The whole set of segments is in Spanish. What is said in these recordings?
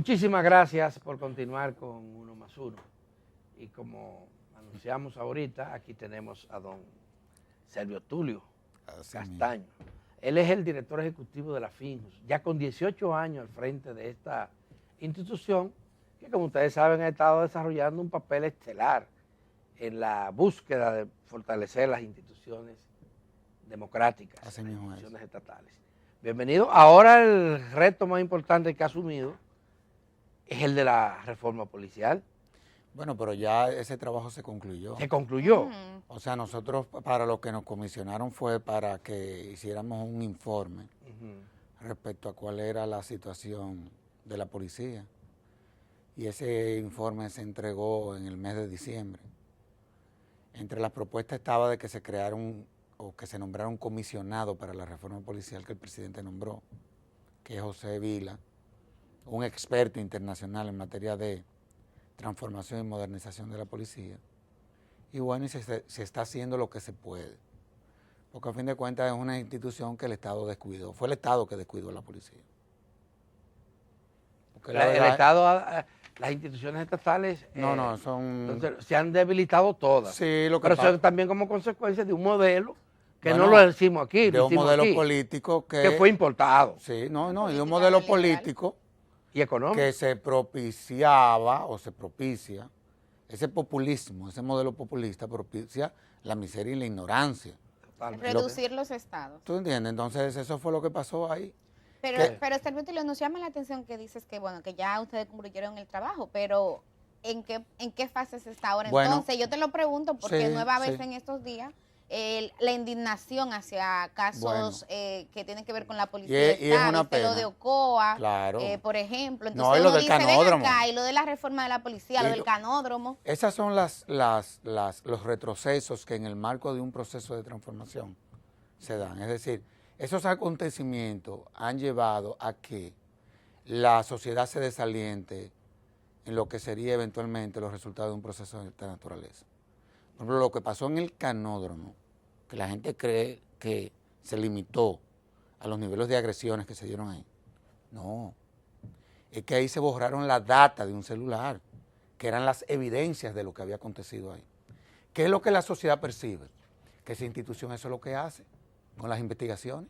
Muchísimas gracias por continuar con Uno más Uno. Y como anunciamos ahorita, aquí tenemos a don Servio Tulio Castaño. Él es el director ejecutivo de la FINJUS, ya con 18 años al frente de esta institución, que como ustedes saben ha estado desarrollando un papel estelar en la búsqueda de fortalecer las instituciones democráticas, las instituciones estatales. Bienvenido. Ahora el reto más importante que ha asumido es el de la reforma policial. Bueno, pero ya ese trabajo se concluyó. ¿Se concluyó? O sea, nosotros para lo que nos comisionaron fue para que hiciéramos un informe respecto a cuál era la situación de la policía. Y ese informe se entregó en el mes de diciembre. Entre las propuestas estaba de que se creara o que se nombrara un comisionado para la reforma policial que el presidente nombró, que es José Vila, un experto internacional en materia de transformación y modernización de la policía. Y bueno, se está haciendo lo que se puede. Porque a fin de cuentas es una institución que el Estado descuidó. Fue el Estado que descuidó a la policía. El Estado, las instituciones estatales entonces, se han debilitado todas. Sí, pero eso también como consecuencia de un modelo que no lo decimos aquí. De un modelo político que fue importado. Sí, y de un modelo político y económico que se propiciaba o se propicia, ese populismo, ese modelo populista propicia la miseria y la ignorancia. Totalmente. Reducir los estados. ¿Tú entiendes? Entonces eso fue lo que pasó ahí. Pero Servio Tulio, nos llama la atención que dices que bueno, que ya ustedes concluyeron el trabajo, pero ¿en qué fase se está ahora? Bueno, entonces, yo te lo pregunto porque nueva vez en estos días la indignación hacia casos que tienen que ver con la policía lo de Ocoa, por ejemplo. Entonces y lo del canódromo. Y lo de la reforma de la policía, lo del canódromo. Esas son los retrocesos que en el marco de un proceso de transformación se dan. Es decir, esos acontecimientos han llevado a que la sociedad se desaliente en lo que sería eventualmente los resultados de un proceso de esta naturaleza. Por ejemplo, lo que pasó en el canódromo, que la gente cree que se limitó a los niveles de agresiones que se dieron ahí. No, es que ahí se borraron la data de un celular, que eran las evidencias de lo que había acontecido ahí. ¿Qué es lo que la sociedad percibe? Que esa institución eso es lo que hace con las investigaciones.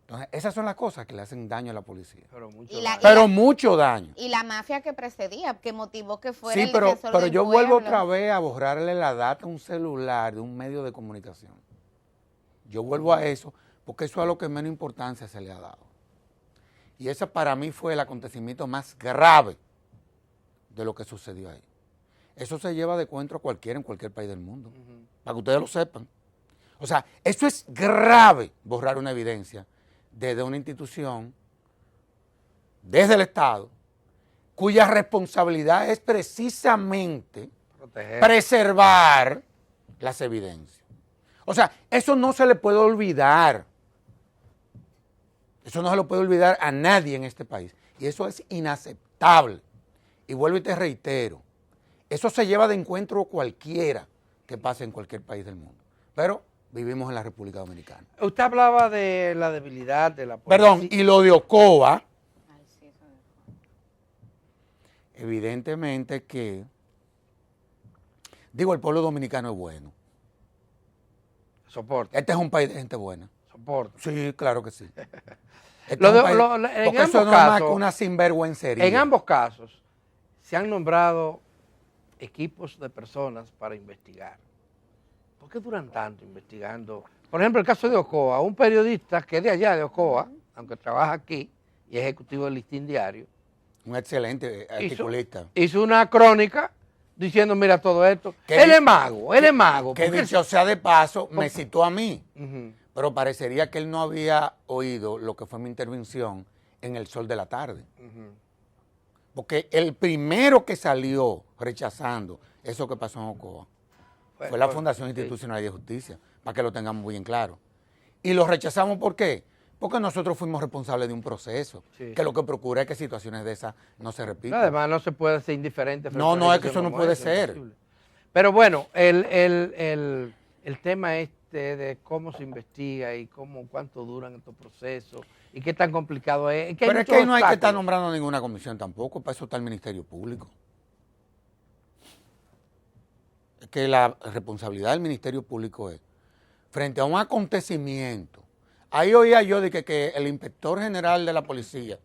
Entonces, esas son las cosas que le hacen daño a la policía. Pero mucho daño. Y la mafia que precedía, que motivó que fuera el defensor del pueblo. Pero yo vuelvo otra vez a borrarle la data a un celular de un medio de comunicación. Yo vuelvo a eso, porque eso es a lo que menos importancia se le ha dado. Y ese para mí fue el acontecimiento más grave de lo que sucedió ahí. Eso se lleva de encuentro a cualquiera en cualquier país del mundo, para que ustedes lo sepan. O sea, eso es grave, borrar una evidencia desde una institución, desde el Estado, cuya responsabilidad es precisamente preservar las evidencias. O sea, eso no se le puede olvidar. Eso no se lo puede olvidar a nadie en este país. Y eso es inaceptable. Y vuelvo y te reitero, eso se lleva de encuentro cualquiera que pase en cualquier país del mundo. Pero vivimos en la República Dominicana. Usted hablaba de la debilidad de la policía. Perdón, y lo de Ocoa, evidentemente que, el pueblo dominicano es bueno. Soporte. Este es un país de gente buena. Soporte. Sí, claro que sí. En ambos eso no es más que una sinvergüencería. En ambos casos se han nombrado equipos de personas para investigar. ¿Por qué duran tanto investigando? Por ejemplo, el caso de Ocoa, un periodista que es de allá de Ocoa, aunque trabaja aquí y es ejecutivo del Listín Diario. Un excelente articulista. Hizo una crónica diciendo, mira todo esto. Él es mago. Que dicho sea de paso, me citó a mí. Pero parecería que él no había oído lo que fue mi intervención en El Sol de la Tarde. Porque el primero que salió rechazando eso que pasó en Ocoa fue la Fundación Institucional de Justicia, para que lo tengamos bien claro. Y lo rechazamos, ¿por qué? Porque nosotros fuimos responsables de un proceso, que lo que procura es que situaciones de esas no se repitan. Además, no se puede ser indiferente. No, es que eso no puede ser. Pero bueno, el tema de cómo se investiga y cuánto duran estos procesos y qué tan complicado es. Pero es que no hay que estar nombrando ninguna comisión tampoco, para eso está el Ministerio Público. Es que la responsabilidad del Ministerio Público es, frente a un acontecimiento, ahí oía yo de que el inspector general de la policía,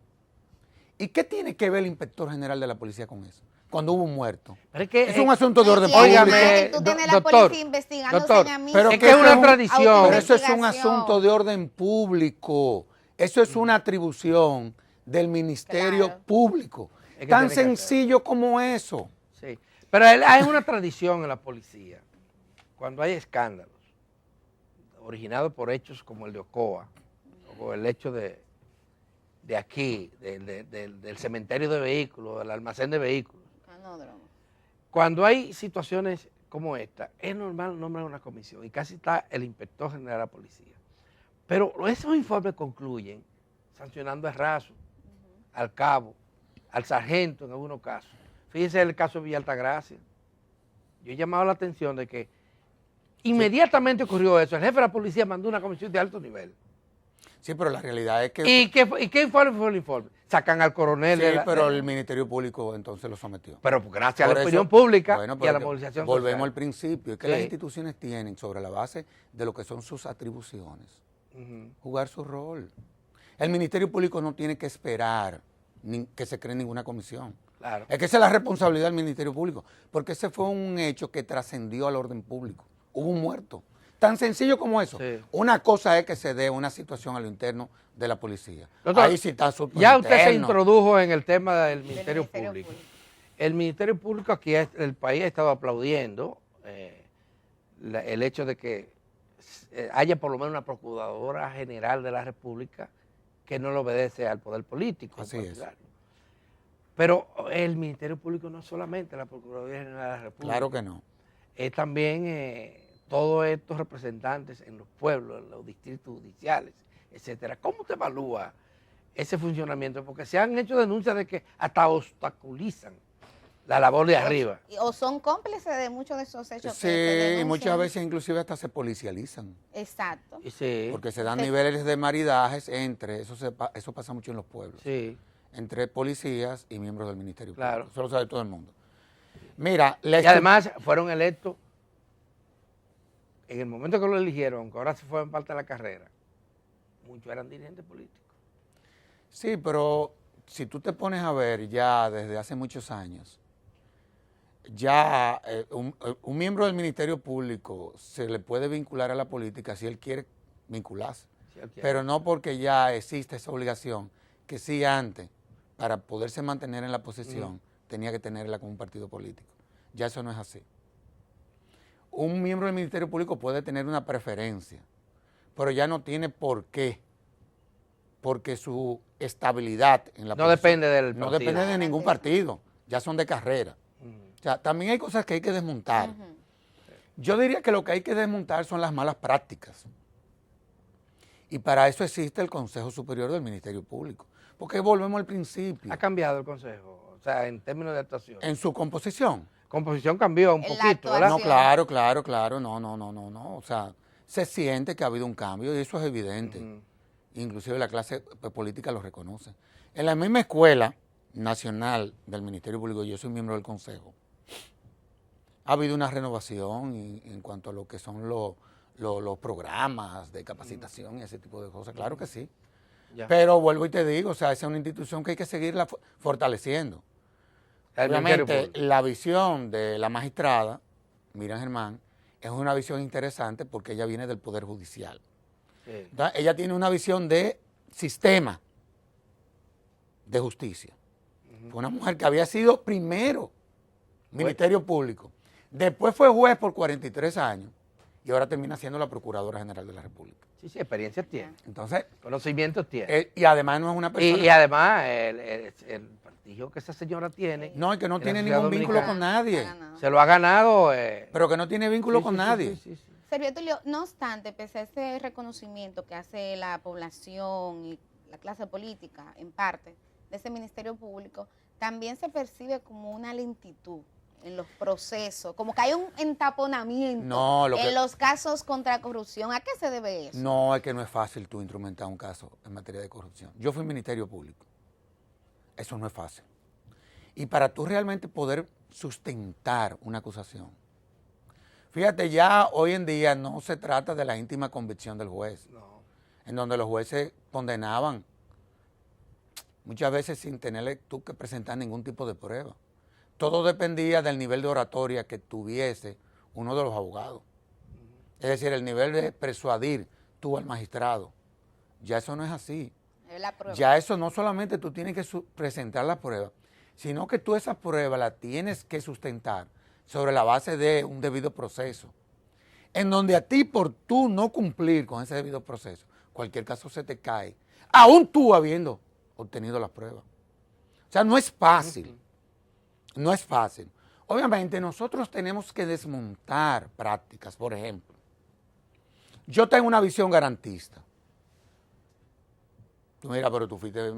¿y qué tiene que ver el inspector general de la policía con eso? Cuando hubo un muerto. Pero es que, es un asunto de orden público. Tú tienes la policía investigando pero es que es una tradición. Pero eso es un asunto de orden público. Eso es una atribución del Ministerio Público. Es que tan sencillo como eso. Sí. Pero hay una tradición en la policía. Cuando hay escándalos originados por hechos como el de Ocoa, o el hecho de aquí, del cementerio de vehículos, del almacén de vehículos. Cuando hay situaciones como esta, es normal nombrar una comisión y casi está el inspector general de la policía. Pero esos informes concluyen sancionando a raso, al cabo, al sargento en algunos casos. Fíjense el caso de Villa Altagracia. Yo he llamado la atención de que inmediatamente ocurrió eso. El jefe de la policía mandó una comisión de alto nivel. Sí, pero la realidad es que... ¿Y qué informe fue el informe? Sacan al coronel... Sí, pero el Ministerio Público entonces lo sometió. Pero gracias a la opinión pública y a la movilización social. Volvemos al principio, es que las instituciones tienen, sobre la base de lo que son sus atribuciones, jugar su rol. El Ministerio Público no tiene que esperar que se cree ninguna comisión. Claro. Es que esa es la responsabilidad del Ministerio Público, porque ese fue un hecho que trascendió al orden público. Hubo un muerto. Tan sencillo como eso. Sí. Una cosa es que se dé una situación a lo interno de la policía. Doctor, ahí sí está su ya interno. Usted se introdujo en el tema del Ministerio Público. El Ministerio Público aquí, el país ha estado aplaudiendo el hecho de que haya por lo menos una Procuradora General de la República que no le obedece al poder político. Así es. Pero el Ministerio Público no es solamente la Procuraduría General de la República. Claro que no. Es también todos estos representantes en los pueblos, en los distritos judiciales, etcétera. ¿Cómo te evalúa ese funcionamiento? Porque se han hecho denuncias de que hasta obstaculizan la labor de arriba. O son cómplices de muchos de esos hechos. Sí, y muchas veces inclusive hasta se policializan. Exacto. Sí. Porque se dan niveles de maridajes entre, eso pasa mucho en los pueblos, entre policías y miembros del Ministerio Público. Claro. Eso lo sabe todo el mundo. Mira, y además fueron electos en el momento que lo eligieron, que ahora se fue en parte de la carrera, muchos eran dirigentes políticos. Sí, pero si tú te pones a ver ya desde hace muchos años, ya un miembro del Ministerio Público se le puede vincular a la política si él quiere vincularse, pero no porque ya existe esa obligación, que sí antes, para poderse mantener en la posición, tenía que tenerla con un partido político. Ya eso no es así. Un miembro del Ministerio Público puede tener una preferencia, pero ya no tiene por qué, porque su estabilidad en la no depende del partido. No depende de ningún partido, ya son de carrera. O sea, también hay cosas que hay que desmontar. Yo diría que lo que hay que desmontar son las malas prácticas. Y para eso existe el Consejo Superior del Ministerio Público. Porque volvemos al principio. ¿Ha cambiado el Consejo? O sea, en términos de actuación. En su composición. Composición cambió un poquito, ¿verdad? No, claro. No. O sea, se siente que ha habido un cambio y eso es evidente. Inclusive la clase política lo reconoce. En la misma escuela nacional del Ministerio Público, yo soy miembro del Consejo, ha habido una renovación en cuanto a lo que son los programas de capacitación y ese tipo de cosas. Claro que sí. Pero vuelvo y te digo, o sea, esa es una institución que hay que seguirla fortaleciendo. Obviamente, la visión de la magistrada, Miriam Germán, es una visión interesante porque ella viene del Poder Judicial. Entonces, ella tiene una visión de sistema de justicia. Fue una mujer que había sido primero Ministerio Público, después fue juez por 43 años y ahora termina siendo la Procuradora General de la República. Sí, experiencia tiene. Entonces, conocimientos tiene. Y además no es una persona... Y además el prestigio que esa señora tiene... No, y que no tiene ningún vínculo con nadie. Se lo ha ganado... pero que no tiene vínculo con nadie. Sí. Servio Tulio, no obstante, pese a ese reconocimiento que hace la población y la clase política, en parte, de ese Ministerio Público, también se percibe como una lentitud en los procesos, como que hay un entaponamiento en los casos contra corrupción. ¿A qué se debe eso? No, es que no es fácil tú instrumentar un caso en materia de corrupción. Yo fui Ministerio Público. Eso no es fácil. Y para tú realmente poder sustentar una acusación, fíjate, ya hoy en día no se trata de la íntima convicción del juez, en donde los jueces condenaban muchas veces sin tenerle tú que presentar ningún tipo de prueba. Todo dependía del nivel de oratoria que tuviese uno de los abogados. Es decir, el nivel de persuadir tú al magistrado. Ya eso no es así. Ya eso no solamente tú tienes que presentar la prueba, sino que tú esa prueba la tienes que sustentar sobre la base de un debido proceso. En donde a ti, por tú no cumplir con ese debido proceso, cualquier caso se te cae, aún tú habiendo obtenido las pruebas. O sea, no es fácil. No es fácil. Obviamente nosotros tenemos que desmontar prácticas, por ejemplo. Yo tengo una visión garantista. Tú mira, pero tú fuiste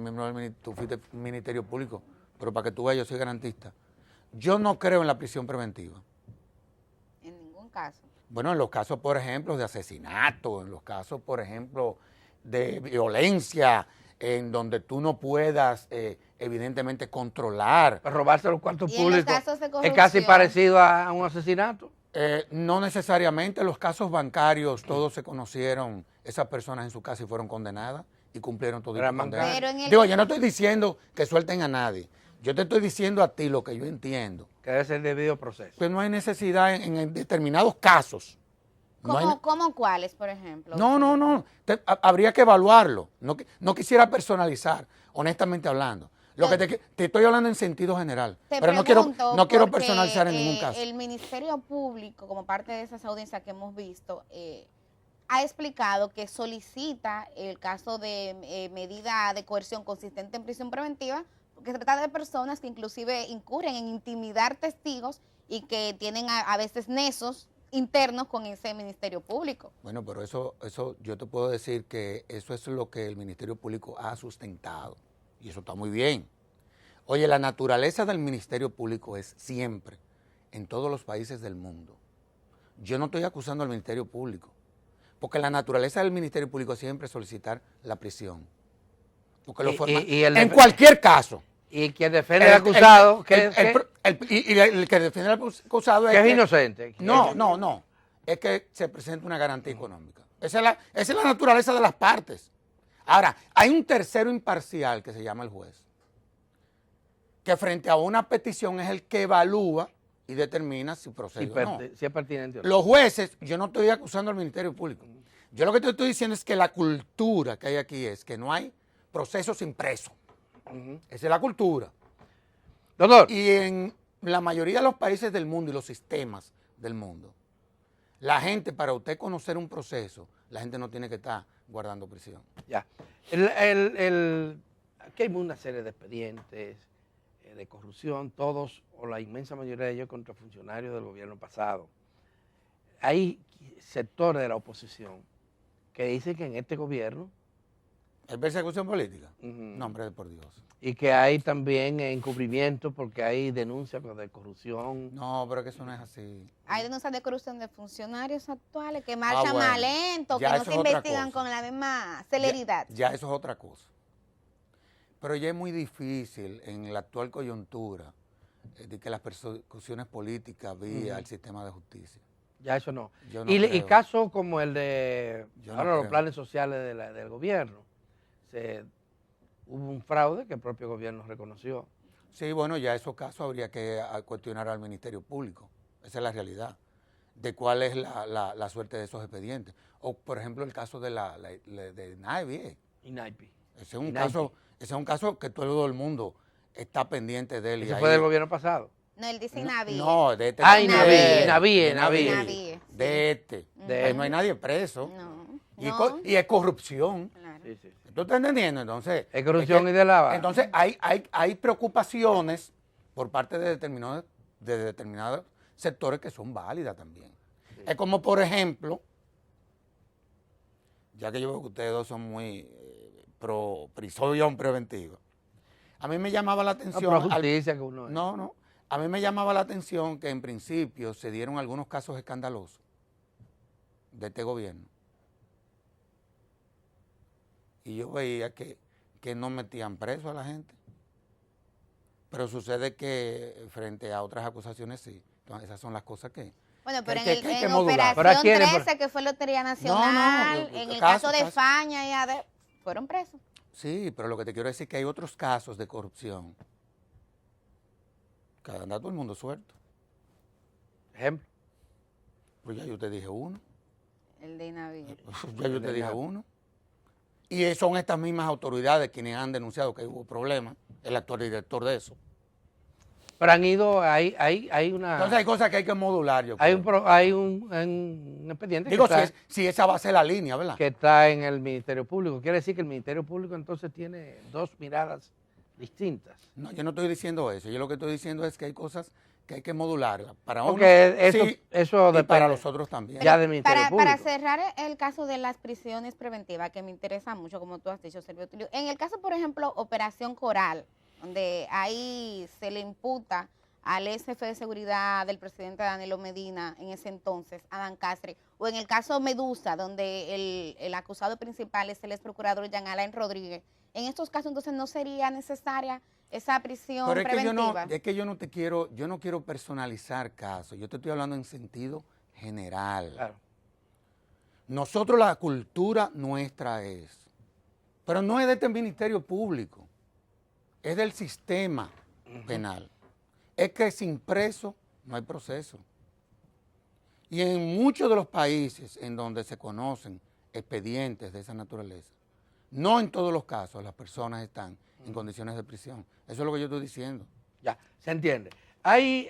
Ministerio Público, pero para que tú veas, yo soy garantista. Yo no creo en la prisión preventiva. En ningún caso. Bueno, en los casos, por ejemplo, de asesinato, en los casos, por ejemplo, de violencia, en donde tú no puedas evidentemente controlar. Para robarse los cuartos públicos es casi parecido a un asesinato. No necesariamente. Los casos bancarios, todos se conocieron, esas personas en su casa y fueron condenadas y cumplieron todo el condena. Digo, yo no estoy diciendo que suelten a nadie. Yo te estoy diciendo a ti lo que yo entiendo. Que debe ser el debido proceso. Que no hay necesidad en determinados casos. ¿Cómo cuáles, por ejemplo? No. Habría que evaluarlo. No quisiera personalizar, honestamente hablando. Lo que te estoy hablando en sentido general. Pero no quiero personalizar en ningún caso. El Ministerio Público, como parte de esas audiencias que hemos visto, ha explicado que solicita el caso de medida de coerción consistente en prisión preventiva, porque se trata de personas que inclusive incurren en intimidar testigos y que tienen a veces nexos internos con ese Ministerio Público. Bueno, pero eso yo te puedo decir que eso es lo que el Ministerio Público ha sustentado, y eso está muy bien. Oye, la naturaleza del Ministerio Público es siempre, en todos los países del mundo. Yo no estoy acusando al Ministerio Público, porque la naturaleza del Ministerio Público siempre es solicitar la prisión. Porque lo forma en cualquier caso. Y quien defiende al acusado, el que defiende al acusado es inocente. No. Es que se presenta una garantía económica. Esa es la naturaleza de las partes. Ahora, hay un tercero imparcial que se llama el juez, que frente a una petición es el que evalúa y determina si procede o no. Si es pertinente o no. Los jueces, yo no estoy acusando al Ministerio Público. Yo lo que te estoy diciendo es que la cultura que hay aquí es que no hay procesos impresos. Esa es la cultura. Doctor. Y en la mayoría de los países del mundo y los sistemas del mundo, la gente, para usted conocer un proceso, la gente no tiene que estar guardando prisión. Ya. Aquí hay una serie de expedientes de corrupción, todos o la inmensa mayoría de ellos contra funcionarios del gobierno pasado. Hay sectores de la oposición que dicen que en este gobierno ¿es persecución política? No, hombre, por Dios. Y que hay también encubrimiento porque hay denuncias de corrupción. No, pero que eso no es así. Hay denuncias de corrupción de funcionarios actuales que marchan más lento, que no se investigan con la misma celeridad. Ya eso es otra cosa. Pero ya es muy difícil en la actual coyuntura de que las persecuciones políticas vía el sistema de justicia. Ya eso no. Y casos como el de los planes sociales del gobierno. Hubo un fraude que el propio gobierno reconoció. Sí, bueno, ya esos casos habría que cuestionar al Ministerio Público. Esa es la realidad. De cuál es la suerte de esos expedientes. O, por ejemplo, el caso de NAIPI. Ese es un caso que todo el mundo está pendiente de él. ¿Eso fue del gobierno pasado? No, él dice Naví. No, de este. Naví. De este. Ahí no hay nadie preso. No. Y es corrupción. Claro. Sí. ¿Tú estás entendiendo? Entonces, es corrupción y de lava. Entonces, hay preocupaciones por parte de determinados sectores que son válidas también. Sí. Es como, por ejemplo, ya que yo veo que ustedes dos son muy pro prisión preventiva, a mí me llamaba la atención. Justicia que uno es. No. a mí me llamaba la atención que en principio se dieron algunos casos escandalosos de este gobierno. Y yo veía que no metían preso a la gente. Pero sucede que frente a otras acusaciones sí. Entonces esas son las cosas que... Bueno, pero que hay que en modular. Operación Pero 13, que fue Lotería Nacional, en el caso de Faña y ADE, fueron presos. Sí, pero lo que te quiero decir es que hay otros casos de corrupción. Que anda todo el mundo suelto. Ejemplo. Pues ya yo te dije uno. El de Navidad. Ya yo te dije uno. Y son estas mismas autoridades quienes han denunciado que hubo problemas, el actual director de eso. Pero han ido, hay una... Entonces hay cosas que hay que modular, yo Hay creo. hay un expediente Digo, que, está, si esa va a ser la línea, ¿verdad? que está en el Ministerio Público. Quiere decir que el Ministerio Público entonces tiene dos miradas distintas. No, yo no estoy diciendo eso. Yo lo que estoy diciendo es que hay cosas que hay que modular. Para unos, Porque eso y depende para los otros también. ya del Ministerio Público. Para cerrar el caso de las prisiones preventivas, que me interesa mucho, como tú has dicho, Servio Tulio. En el caso, por ejemplo, Operación Coral, donde ahí se le imputa al ex jefe de seguridad del presidente Danilo Medina en ese entonces, Adán Cáceres, o en el caso Medusa, donde el acusado principal es el ex procurador Jean Alain Rodríguez. En estos casos, entonces, ¿no sería necesaria esa prisión Pero es preventiva? que yo no quiero personalizar casos. Yo te estoy hablando en sentido general. Claro. Nosotros la cultura nuestra es, pero no es de este Ministerio Público, es del sistema penal. Es que sin preso no hay proceso. Y en muchos de los países en donde se conocen expedientes de esa naturaleza, no en todos los casos las personas están en condiciones de prisión. Eso es lo que yo estoy diciendo. Ya, se entiende. Hay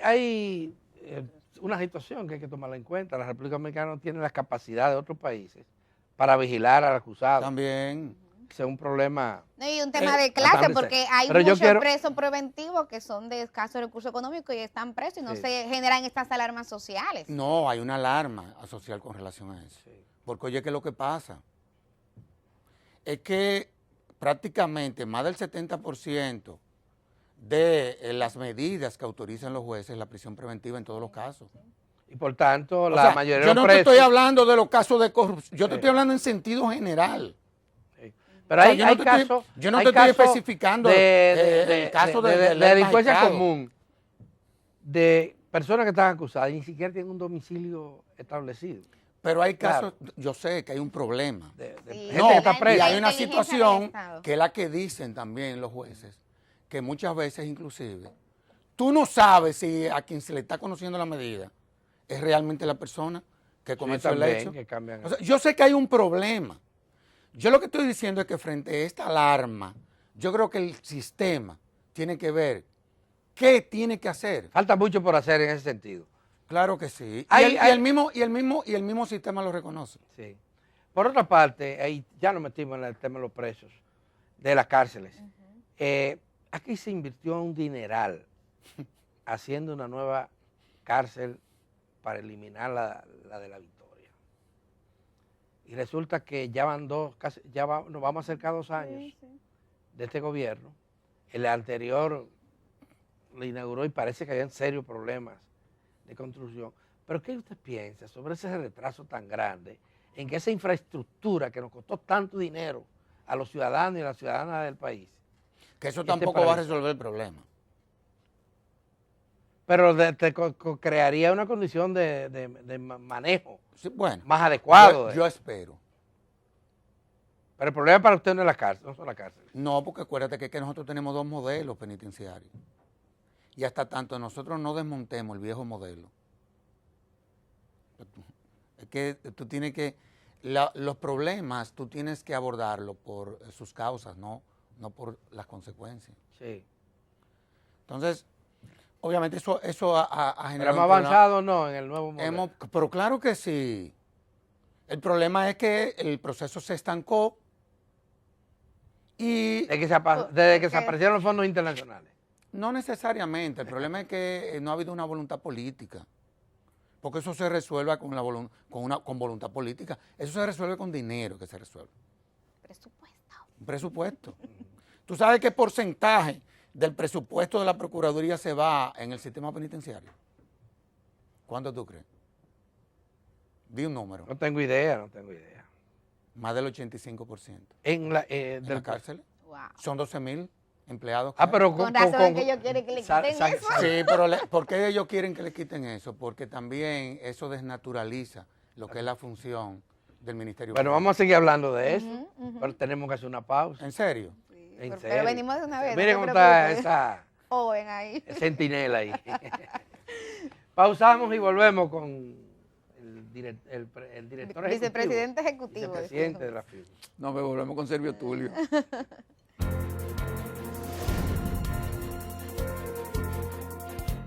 una situación que hay que tomarla en cuenta. La República Dominicana no tiene las capacidades de otros países para vigilar al acusado. También. Ese es un problema. No, y un tema de clase, bastante porque serio. hay Pero yo muchos quiero- presos preventivos que son de escasos recursos económicos y están presos y no Sí. se generan estas alarmas sociales. No, hay una alarma social con relación a eso. Sí. Porque oye, ¿qué es lo que pasa? Es que prácticamente más del 70% de las medidas que autorizan los jueces es la prisión preventiva en todos los casos. Y por tanto, O la sea, mayoría yo de los no te presos... estoy hablando de los casos de corrupción, yo te Sí. estoy hablando en sentido general. Sí. Pero O sea, hay, yo no hay te estoy- casos... yo no hay te estoy casos especificando el caso de del delincuencia magistrado. común, de personas que están acusadas y ni siquiera tienen un domicilio establecido. Pero hay Claro. casos, yo sé que hay un problema. De Sí. gente No, que está la y presa. hay una inteligencia del situación Estado. que es la que dicen también los jueces, que muchas veces inclusive, tú no sabes si a quien se le está conociendo la medida es realmente la persona que cometió el también, hecho. que cambian. O sea, yo sé que hay un problema. Yo lo que estoy diciendo es que frente a esta alarma, yo creo que el sistema tiene que ver qué tiene que hacer. Falta mucho por hacer en ese sentido. Claro que sí. Hay- Y el mismo sistema lo reconoce. Sí. Por otra parte, ahí ya nos metimos en el tema de los presos, de las cárceles. Aquí se invirtió un dineral haciendo una nueva cárcel para eliminar la de la Victoria. Y resulta que ya van nos vamos a acercar 2 años de este gobierno. El anterior lo inauguró y parece que habían serios problemas de construcción. Pero ¿qué usted piensa sobre ese retraso tan grande en que esa infraestructura que nos costó tanto dinero a los ciudadanos y a las ciudadanas del país? Que eso Este tampoco va a paraíso. resolver el problema. Pero crearía una condición de manejo Sí, bueno, más adecuado. yo espero. Pero el problema para usted no es la cárcel, no son las cárceles. No, porque acuérdate que nosotros tenemos 2 modelos penitenciarios. Y hasta tanto nosotros no desmontemos el viejo modelo. Es que tú tienes que, los problemas tú tienes que abordarlos por sus causas, no por las consecuencias. Sí. Entonces, obviamente eso ha Pero generado... hemos un problema. avanzado no en el nuevo modelo. Pero claro que sí. El problema es que el proceso se estancó y Desde que se aparecieron los fondos internacionales. no necesariamente. El problema es que no ha habido una voluntad política. Porque eso se resuelve con voluntad política. Eso se resuelve con dinero que se resuelve. Presupuesto. Un presupuesto. Tú sabes qué porcentaje del presupuesto de la Procuraduría se va en el sistema penitenciario? ¿Cuánto tú crees? Di un número. No tengo idea. Más del 85%. En la ¿En la cárcel? Wow. Son 12,000 empleados. pero Con razón que ellos quieren que le quiten eso. Sí, pero ¿por qué ellos quieren que le quiten eso? Porque también eso desnaturaliza lo que es la función del Ministerio Bueno, Público. vamos a seguir hablando de eso, pero tenemos que hacer una pausa. ¿En serio? Sí, En pero serio. venimos de una vez. Miren no cómo te está preocupes. esa Joven ahí. centinela ahí. Pausamos y volvemos con el director ejecutivo. Vicepresidente ejecutivo. Vicepresidente de la FIU. No, me volvemos con Servio Tulio.